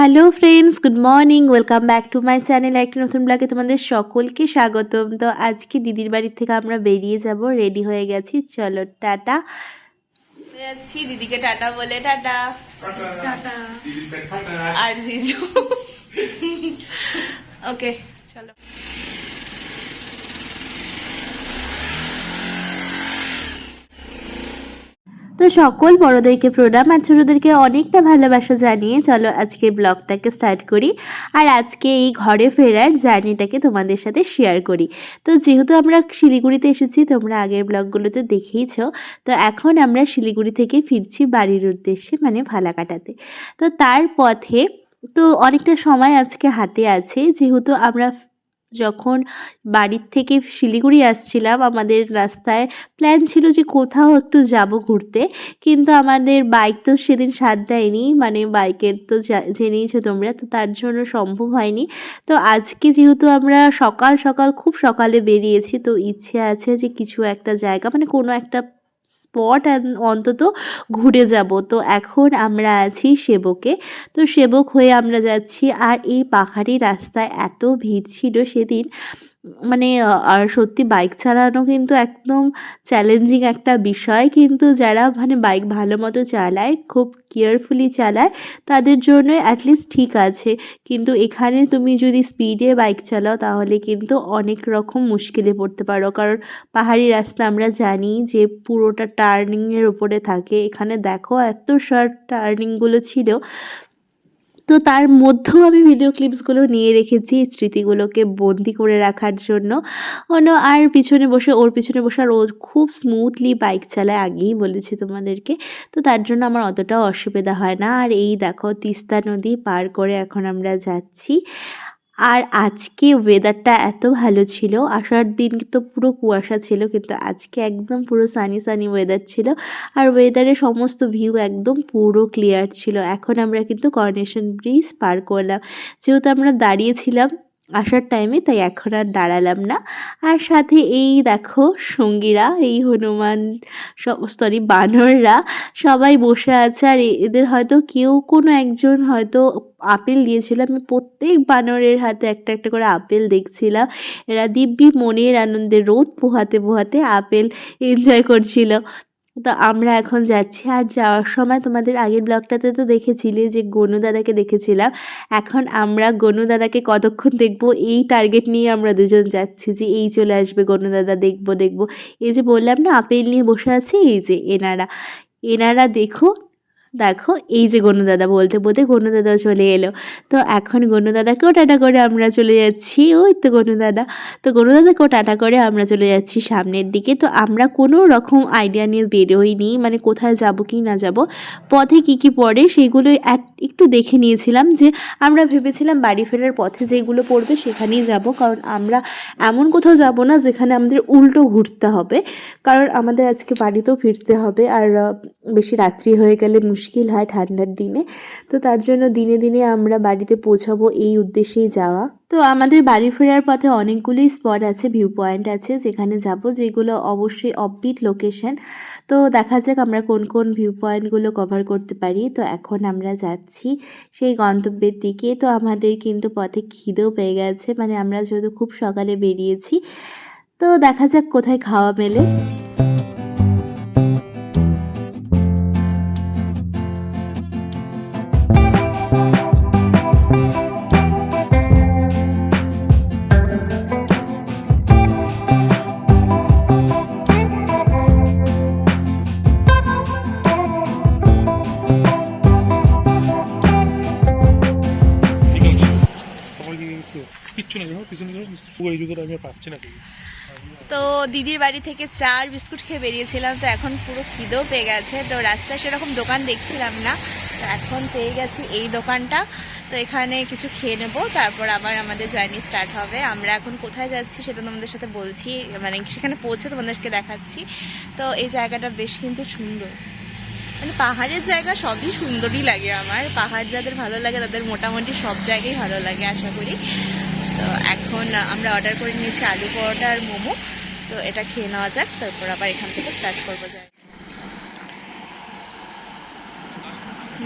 Hello friends, good morning. Welcome back to my channel. একটা নতুন ব্লগে তোমাদের সকলকে স্বাগতম। তো আজকে দিদির বাড়ির থেকে আমরা বেরিয়ে যাব, রেডি হয়ে গেছি। চলো টাটা যাচ্ছি, দিদিকে টাটা বলে টাটা টাটা। আর জিজু ওকে চলো। তো সকল বড়দেরকে প্রণাম আর ছোটোদেরকে অনেকটা ভালোবাসা জানিয়ে চলো আজকের ব্লগটাকে স্টার্ট করি। আর আজকে এই ঘরে ফেরার জার্নিটাকে তোমাদের সাথে শেয়ার করি। তো যেহেতু আমরা শিলিগুড়িতে এসেছি, তোমরা আগের ব্লগগুলোতে দেখেইছো। তো এখন আমরা শিলিগুড়ি থেকে ফিরছি বাড়ির উদ্দেশ্যে, মানে ফালাকাটাতে। তো তার পথে তো অনেকটা সময় আজকে হাতে আছে, যেহেতু আমরা যখন বাড়ির থেকে শিলিগুড়ি আসছিলাম আমাদের রাস্তায় প্ল্যান ছিল যে কোথাও একটু যাব ঘুরতে, কিন্তু আমাদের বাইক তো সেদিন সাথ দেয়নি, মানে বাইকের তো জেনেইছো তোমরা, তো তার জন্য সম্ভব হয়নি। তো আজকে যেহেতু আমরা সকাল সকাল খুব সকালে বেরিয়েছি, তো ইচ্ছে আছে যে কিছু একটা জায়গা, মানে কোনো একটা স্পট অন্তত ঘুরে যাব। তো এখন আমরা আছি সেবকে। তো সেবক হয়ে আমরা যাচ্ছি, আর এই পাহাড়ি রাস্তায় এত ভিড় ছিল সেদিন, মানে আর সত্যি বাইক চালানো কিন্তু একদম চ্যালেঞ্জিং একটা বিষয়। কিন্তু যারা মানে বাইক ভালো মতো চালায়, খুব কেয়ারফুলি চালায়, তাদের জন্য অ্যাটলিস্ট ঠিক আছে। কিন্তু এখানে তুমি যদি স্পিডে বাইক চালাও তাহলে কিন্তু অনেক রকম মুশকিলে পড়তে পারো, কারণ পাহাড়ি রাস্তা আমরা জানি যে পুরোটা টার্নিংয়ের উপরে থাকে। এখানে দেখো এত শার্প টার্নিংগুলো ছিল। তো তার মধ্যেও আমি ভিডিও ক্লিপসগুলো নিয়ে রেখেছি স্মৃতিগুলোকে বন্দি করে রাখার জন্য। আর পিছনে বসে ওর পিছনে বসে, আর ও খুব স্মুথলি বাইক চালায়, আগেই বলেছি তোমাদেরকে। তো তার জন্য আমার অতটাও অসুবিধা হয় না। আর এই দেখো তিস্তা নদী পার করে এখন আমরা যাচ্ছি। আর আজকে ওয়েদারটা এত ভালো ছিল, আসার দিন তো পুরো কুয়াশা ছিল, কিন্তু আজকে একদম পুরো সানি সানি ওয়েদার ছিল। আর ওয়েদারের সমস্ত ভিউ একদম পুরো ক্লিয়ার ছিল। এখন আমরা কিন্তু করোনেশন ব্রিজ পার করলাম, যেহেতু আমরা দাঁড়িয়েছিলাম আসার টাইমে, তাই এখন আর দাঁড়ালাম না। আর সাথে এই দেখো সঙ্গীরা, এই হনুমান সরি বানররা সবাই বসে আছে। আর এদের হয়তো কেউ কোনো একজন হয়তো আপেল দিয়েছিল। আমি প্রত্যেক বানরের হাতে একটা একটা করে আপেল দেখছিলাম। এরা দিব্যি মনের আনন্দে রোদ পোহাতে পোহাতে আপেল এনজয় করছিল। তো আমরা এখন যাচ্ছি। আর যাওয়ার সময় তোমাদের আগের ব্লগটাতে তো দেখেছিলে যে গনু দাদাকে দেখেছিলাম। এখন আমরা গনু দাদাকে কতক্ষণ দেখবো এই টার্গেট নিয়ে আমরা দুজন যাচ্ছি, যে এই চলে আসবে গনু দাদা, দেখবো দেখবো। এই যে বললাম না আপেল নিয়ে বসে আছে, এই যে এনারা দেখো দেখো, এই যে গনু দাদা, বলতে বলতে গনু দাদা চলে এলো। তো এখন গনু দাদাকেও টাটা করে আমরা চলে যাচ্ছি। ওই তো গনু দাদা। তো গনু দাদাকেও টাটা করে আমরা চলে যাচ্ছি সামনের দিকে। তো আমরা কোনো রকম আইডিয়া নিয়ে বেরোইনি, মানে কোথায় যাব কি না যাব, পথে কি কি পড়ে সেগুলো একটু দেখে নিয়েছিলাম। যে আমরা ভেবেছিলাম বাড়ি ফেরার পথে যেগুলো পড়বে সেখানেই যাব, কারণ আমরা এমন কোথাও যাব না যেখানে আমাদের উল্টো ঘুরতে হবে, কারণ আমাদের আজকে বাড়িতেও ফিরতে হবে। আর বেশি রাত্রি হয়ে গেলে মুশকিল হয় ঠান্ডার দিনে। তো তার জন্য দিনে দিনে আমরা বাড়িতে পৌঁছাবো এই উদ্দেশ্যেই যাওয়া। তো আমাদের বাড়ি ফেরার পথে অনেকগুলোই স্পট আছে, ভিউ পয়েন্ট আছে যেখানে যাব, যেগুলো অবশ্যই অফবিট লোকেশন। তো দেখা যাক আমরা কোন কোন ভিউ পয়েন্টগুলো কভার করতে পারি। তো এখন আমরা যাচ্ছি সেই গন্তব্যের দিকে। তো আমাদের কিন্তু পথে খিদেও পেয়ে গেছে, মানে আমরা যেহেতু খুব সকালে বেরিয়েছি। তো দেখা যাক কোথায় খাওয়া মেলে। তো দিদির বাড়ি থেকে চা আর বিস্কুট খেয়ে বেরিয়েছিলাম। তো এখন পুরো খিদেও পেয়ে গেছে। তো রাস্তায় সেরকম দোকান দেখছিলাম না, তো এখন পেয়ে গেছি এই দোকানটা। তো এখানে কিছু খেয়ে নেবো, তারপর আবার আমাদের জার্নি স্টার্ট হবে। আমরা এখন কোথায় যাচ্ছি সেটা তোমাদের সাথে বলছি, মানে সেখানে পৌঁছে তোমাদেরকে দেখাচ্ছি। তো এই জায়গাটা বেশ কিন্তু সুন্দর, মানে পাহাড়ের জায়গা সবই সুন্দরই লাগে আমার। পাহাড় যাদের ভালো লাগে তাদের মোটামুটি সব জায়গায় ভালো লাগে আশা করি। তো এখন আমরা অর্ডার করে নিয়েছি আলু পরোটা আর মোমো। তো এটা খেয়ে নেওয়া যাক, তারপর আবার এখান থেকে স্টার্ট করবো যায়।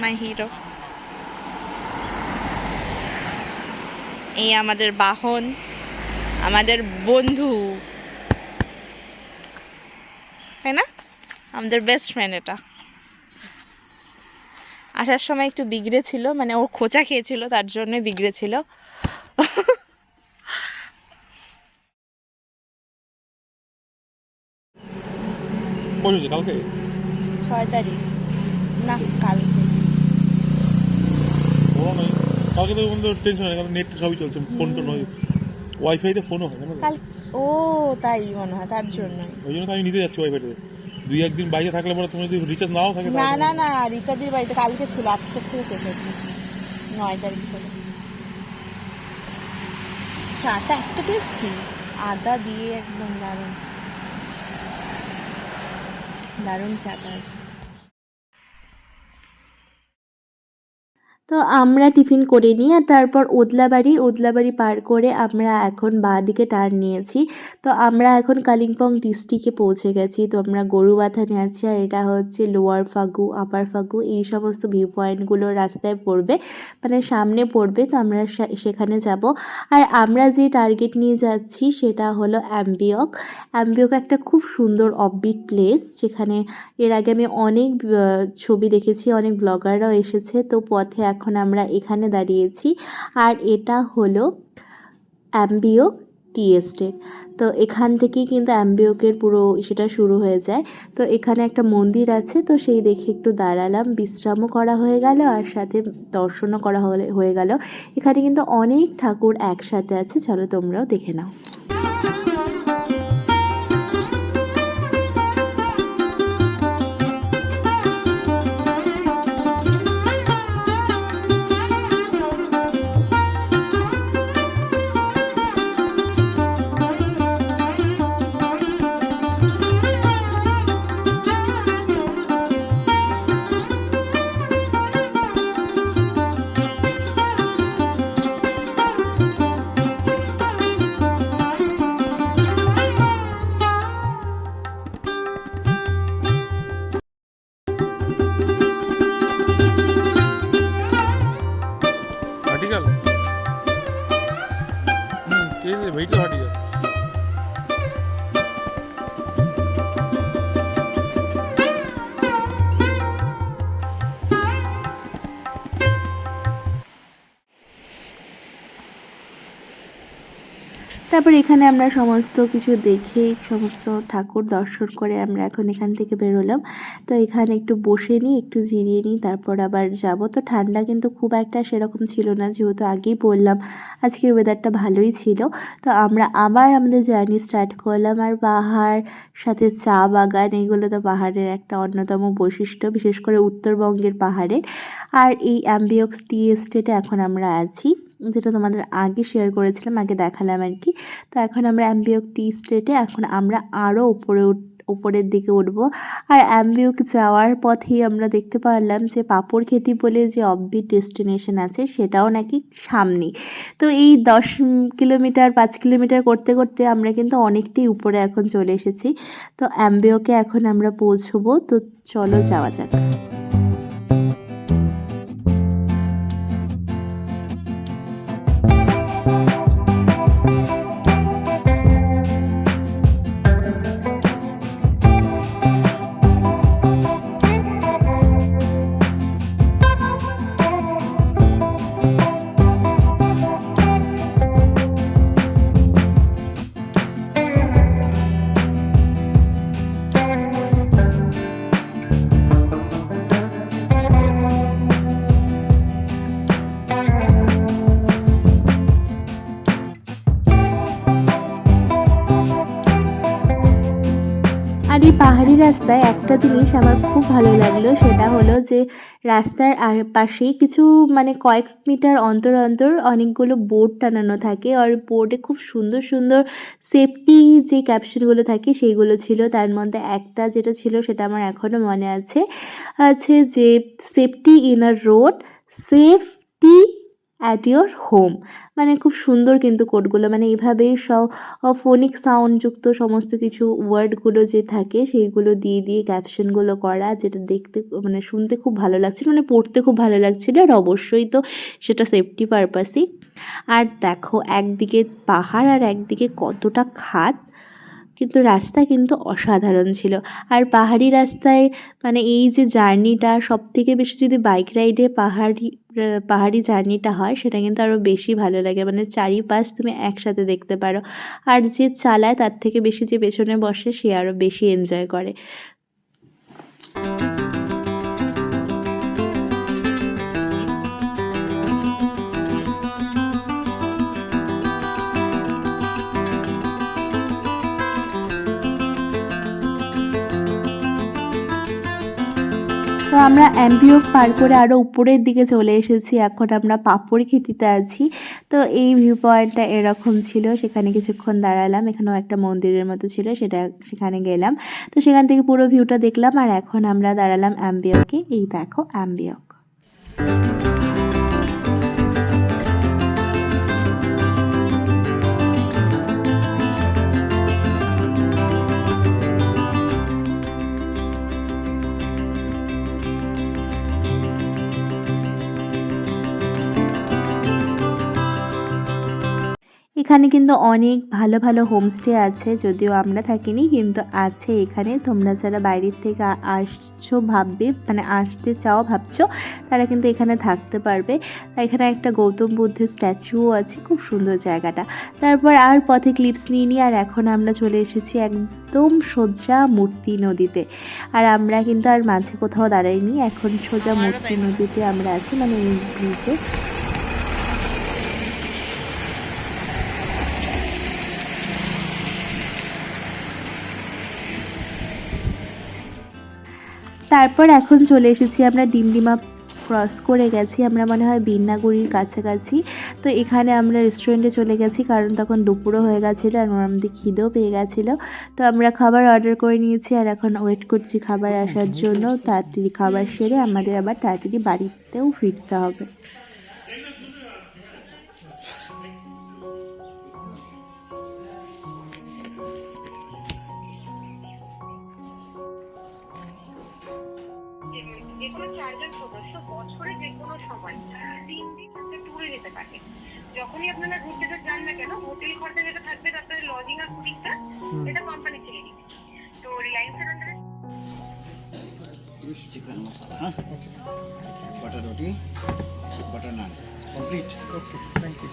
মাই হিরো। এই আমাদের বাহন, আমাদের বন্ধু, তাই না? আমাদের বেস্ট ফ্রেন্ড। এটা আসার সময় একটু বিগড়েছিল, মানে ওর খোঁচা খেয়েছিল, তার জন্য বিগড়েছিল। কালকে 6 তারিখ না, কালকে। কালকে তো বন্ধু টেনশন হয়, কারণ নেট সবই চলছে, ফোন টোন হয়, ওয়াইফাইতে ফোনও হয় না কাল। ও তাই মনে হয়, তার জন্য। ওই জন্য তো আমি নিতে যাচ্ছি ওয়াইফাইতে। 2-1 দিন বাইরে থাকলে পরে তুমি যদি রিচার্জ নাও থাকে। না না না, রীতাদির বাড়িতে কালকে ছিল, আজকে থেকে শেষ হয়েছে 9 তারিখ থেকে। চাটা এত টেস্টি, আদা দিয়ে একদম দারুণ দারুণ চাটা আছে। তো আমরা টিফিন করে নিই, আর তারপর ওদলাবাড়ি পার করে আমরা এখন বাঁ দিকে টার্ন নিয়েছি। তো আমরা এখন কালিম্পং ডিস্ট্রিক্টে পৌঁছে গেছি। তো আমরা গরুবাথানে আছি, আর এটা হচ্ছে লোয়ার ফাগু, আপার ফাগু, এই সমস্ত ভিউ পয়েন্টগুলো রাস্তায় পড়বে, মানে সামনে পড়বে। তো আমরা সেখানে যাব। আর আমরা যে টার্গেট নিয়ে যাচ্ছি সেটা হলো অ্যাম্বিয়ক। অ্যাম্বিয়ক একটা খুব সুন্দর অফবিট প্লেস, যেখানে এর আগে আমি অনেক ছবি দেখেছি, অনেক ব্লগাররাও এসেছে। তো পথে এখন আমরা এখানে দাঁড়িয়েছি, আর এটা হলো অ্যাম্বিয়ক টি এস্টেট। তো এখান থেকেই কিন্তু অ্যাম্বিয়কের পুরো সেটা শুরু হয়ে যায়। তো এখানে একটা মন্দির আছে, তো সেই দেখে একটু দাঁড়ালাম, বিশ্রামও করা হয়ে গেল আর সাথে দর্শনও করা হয়ে গেল। এখানে কিন্তু অনেক ঠাকুর একসাথে আছে, চলো তোমরাও দেখে নাও। Vertical ভেইটা vertical. তারপর এখানে আমরা সমস্ত কিছু দেখে, সমস্ত ঠাকুর দর্শন করে আমরা এখন এখান থেকে বেরোলাম। তো এখানে একটু বসে নিই, একটু জিরিয়ে নিই, তারপর আবার যাব। তো ঠান্ডা কিন্তু খুব একটা সেরকম ছিল না, যেহেতু আগেই বললাম আজকের ওয়েদারটা ভালোই ছিল। তো আমরা আবার আমাদের জার্নি স্টার্ট করলাম। আর পাহাড়, সাথে চা বাগান, এইগুলো তো পাহাড়ের একটা অন্যতম বৈশিষ্ট্য, বিশেষ করে উত্তরবঙ্গের পাহাড়ের। আর এই অ্যাম্বিয়ক টি এস্টেটে এখন আমরা আছি, যেটা তোমাদের আগে শেয়ার করেছিলাম, আগে দেখালাম আর কি। তো এখন আমরা অ্যাম্বিয়ক টি এস্টেটে, এখন আমরা আরও উপরের দিকে উঠব। আর অ্যাম্বিয়ক যাওয়ার পথেই আমরা দেখতে পারলাম যে পাপড়খেতি বলে যে অফবিট ডেস্টিনেশন আছে, সেটাও নাকি সামনেই। তো এই 10 কিলোমিটার 5 কিলোমিটার করতে করতে আমরা কিন্তু অনেকটাই উপরে এখন চলে এসেছি। তো অ্যাম্বিয়কে এখন আমরা পৌঁছবো। তো চলো যাওয়া যাক। আর এই পাহাড়ি রাস্তায় একটা জিনিস আমার খুব ভালো লাগলো, সেটা হলো যে রাস্তার পাশেই কিছু, মানে কয়েক মিটার অন্তর অন্তর অনেকগুলো বোর্ড টানানো থাকে। আর বোর্ডে খুব সুন্দর সুন্দর সেফটি যে ক্যাপশনগুলো থাকে সেইগুলো ছিল। তার মধ্যে একটা যেটা ছিল সেটা আমার এখনও মনে আছে যে safety in a road, safety at your home. মানে খুব সুন্দর কিন্তু কোডগুলো, মানে এইভাবেই ফোনিক সাউন্ডযুক্ত সমস্ত কিছু ওয়ার্ডগুলো যে থাকে সেইগুলো দিয়ে দিয়ে ক্যাপশনগুলো করা, যেটা দেখতে মানে শুনতে খুব ভালো লাগছিল, মানে পড়তে খুব ভালো লাগছিল। আর অবশ্যই তো সেটা সেফটি পারপাসই। আর দেখো একদিকে পাহাড় আর একদিকে কতটা খাদ, কিন্তু রাস্তা কিন্তু অসাধারণ ছিল। আর পাহাড়ি রাস্তায় মানে এই যে জার্নিটা, সবথেকে বেশি যদি বাইক রাইডে পাহাড়ি জার্নিটা হয় সেটা কিন্তু আরও বেশি ভালো লাগে, মানে চারিপাশ তুমি একসাথে দেখতে পারো। আর যে চালায় তার থেকে বেশি যে পেছনে বসে সে আরও বেশি এনজয় করে। তো আমরা অ্যাম্বিওক পার করে আরও উপরের দিকে চলে এসেছি। এখন আমরা পাপড়ি খেতিতে আছি। তো এই ভিউ পয়েন্টটা এরকম ছিল, সেখানে কিছুক্ষণ দাঁড়ালাম। এখানেও একটা মন্দিরের মতো ছিল, সেখানে গেলাম। তো সেখান থেকে পুরো ভিউটা দেখলাম। আর এখন আমরা দাঁড়ালাম অ্যাম্বিয়কে। এই দেখো অ্যাম্বিয়ক। এখানে কিন্তু অনেক ভালো ভালো হোমস্টে আছে, যদিও আমরা থাকিনি, কিন্তু আছে এখানে। তোমরা যারা বাইরের থেকে আসছো ভাববে, মানে আসতে চাও ভাবছো, তারা কিন্তু এখানে থাকতে পারবে। এখানে একটা গৌতম বুদ্ধের স্ট্যাচুও আছে, খুব সুন্দর জায়গাটা। তারপর আর পথে ক্লিপস নিয়ে নিই, আর এখন আমরা চলে এসেছি একদম সোজা মূর্তি নদীতে। আর আমরা কিন্তু আর মাঝে কোথাও দাঁড়াইনি, এখন সোজা মূর্তি নদীতে আমরা আছি, মানে এই ব্রিজে। তারপর এখন চলে এসেছি আমরা ডিমডিমা ক্রস করে গেছি, আমরা মনে হয় বিন্নাগুড়ির কাছাকাছি। তো এখানে আমরা রেস্টুরেন্টে চলে গেছি, কারণ তখন দুপুরও হয়ে গেছিলো আর আমাদের খিদেও পেয়ে গেছিলো। তো আমরা খাবার অর্ডার করে নিয়েছি, আর এখন ওয়েট করছি খাবার আসার জন্য। তাড়াতাড়ি খাবার সেরে আমাদের আবার তাড়াতাড়ি বাড়িতেও ফিরতে হবে। যেকোনো 4 জন সদস্য বছরে যেকোনো সময় 3 দিন ট্যুরে যেতে পারে। যখনই আপনারা ঘুরতে যান না কেন, হোটেল খরচা যেটা থাকবে, তারপরে লজিং আর ফুডিংটা এটা কোম্পানি থেকে দিবে। তো রিলায়েন্সের আন্ডারে chicken masala, butter roti, butter naan complete. Okay, thank you.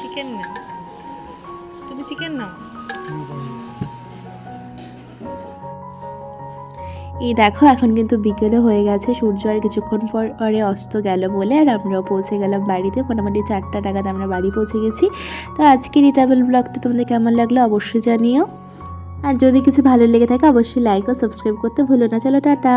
Chicken নাও, তুমি চিকেন নাও। এই দেখো এখন কিন্তু বিকেলে হয়ে গেছে, সূর্য আর কিছুক্ষণ পরে অস্ত গেল বলে। আর আমরাও পৌঁছে গেলাম বাড়িতে, মোটামুটি 4টা নাগাদ আমরা বাড়ি পৌঁছে গেছি। তো আজকের এই ট্রাভেল ব্লগটা তোমাদের কেমন লাগলো অবশ্যই জানিও। আর যদি কিছু ভালো লেগে থাকে অবশ্যই লাইক ও সাবস্ক্রাইব করতে ভুলো না। চলো টাটা।